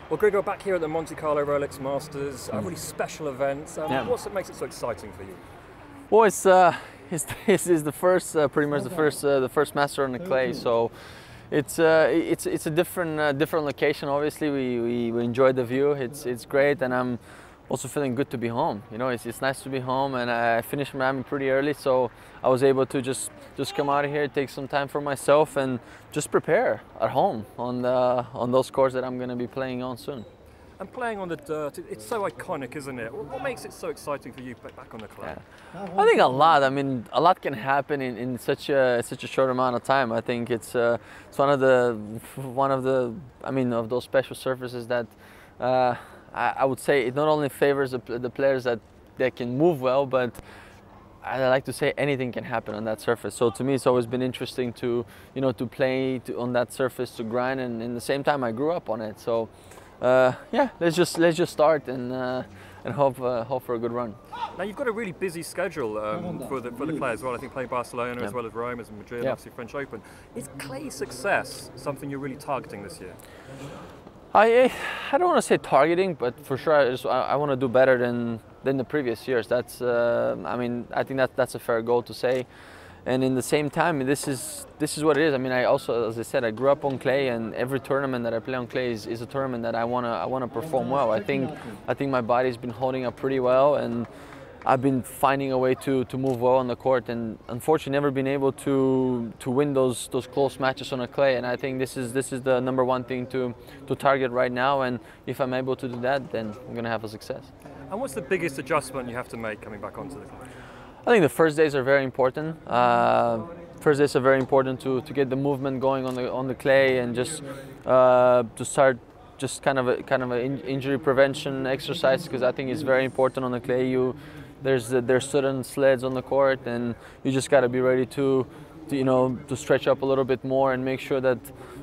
Well, Grigor, back here at the Monte-Carlo Rolex Masters, a really special event. Yeah. What makes it so exciting for you? Well, this is the first, pretty much the first master on the clay. So it's a different location. Obviously, we enjoy the view. It's great, and I'm also feeling good to be home. You know, it's nice to be home, and I finished Miami pretty early, so I was able to just come out of here, take some time for myself, and just prepare at home on those courts that I'm going to be playing on soon. And playing on the dirt, it's so iconic, isn't it? What makes it so exciting for you back on the clay? Yeah. I think a lot. I mean, a lot can happen in such a short amount of time. I think it's one of those special surfaces that I would say it not only favors the players that can move well, but I like to say anything can happen on that surface. So to me, it's always been interesting to play on that surface, to grind, and in the same time, I grew up on it. So. Yeah, let's just start and hope for a good run. Now you've got a really busy schedule for the clay as well. I think playing Barcelona as well as Rome, as Madrid, obviously French Open. Is clay success something you're really targeting this year? I don't want to say targeting, but for sure I want to do better than the previous years. That's I mean, I think that's a fair goal to say. And in the same time, this is what it is. I mean, I also, as I said, I grew up on clay, and every tournament that I play on clay is a tournament that I wanna perform well. I think my body's been holding up pretty well, and I've been finding a way to move well on the court. And unfortunately, never been able to win those close matches on a clay. And I think this is the #1 thing to target right now. And if I'm able to do that, then I'm gonna have a success. And what's the biggest adjustment you have to make coming back onto the clay? I think the first days are very important. First days are very important to get the movement going on the clay, and just to start just kind of an injury prevention exercise, because I think it's very important on the clay. There's certain sleds on the court, and you just got to be ready to stretch up a little bit more and make sure that,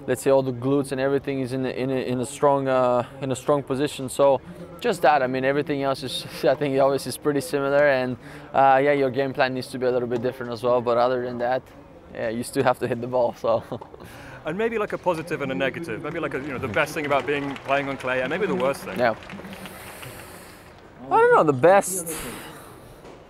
let's say, all the glutes and everything is in a strong position. So just that. I mean, everything else is, I think, always is pretty similar. And yeah, your game plan needs to be a little bit different as well. But other than that, yeah, you still have to hit the ball. So. And maybe like a positive and a negative. Maybe like the best thing about playing on clay, and maybe the worst thing. Yeah. I don't know. The best.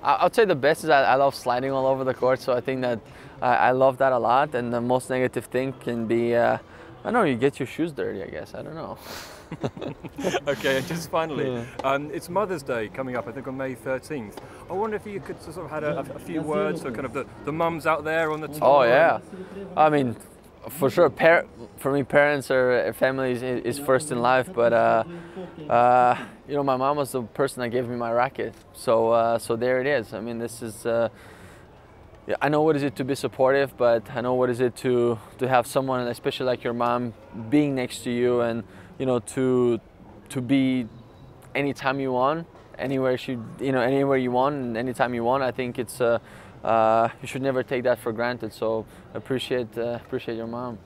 I'd say the best is I love sliding all over the court. So I think that I love that a lot. And the most negative thing can be, I don't know, you get your shoes dirty, I guess. I don't know. Okay, and just finally, it's Mother's Day coming up, I think on May 13th. I wonder if you could sort of had a few words for kind of the mums out there on the tour. Oh yeah, I mean, for sure, for me, parents or families is first in life. But my mom was the person that gave me my racket. So there it is. I mean, this is. I know what is it to be supportive, but I know what is it to have someone, especially like your mom, being next to you, and to be anytime you want, anywhere you want, and anytime you want. I think it's you should never take that for granted. So appreciate your mom.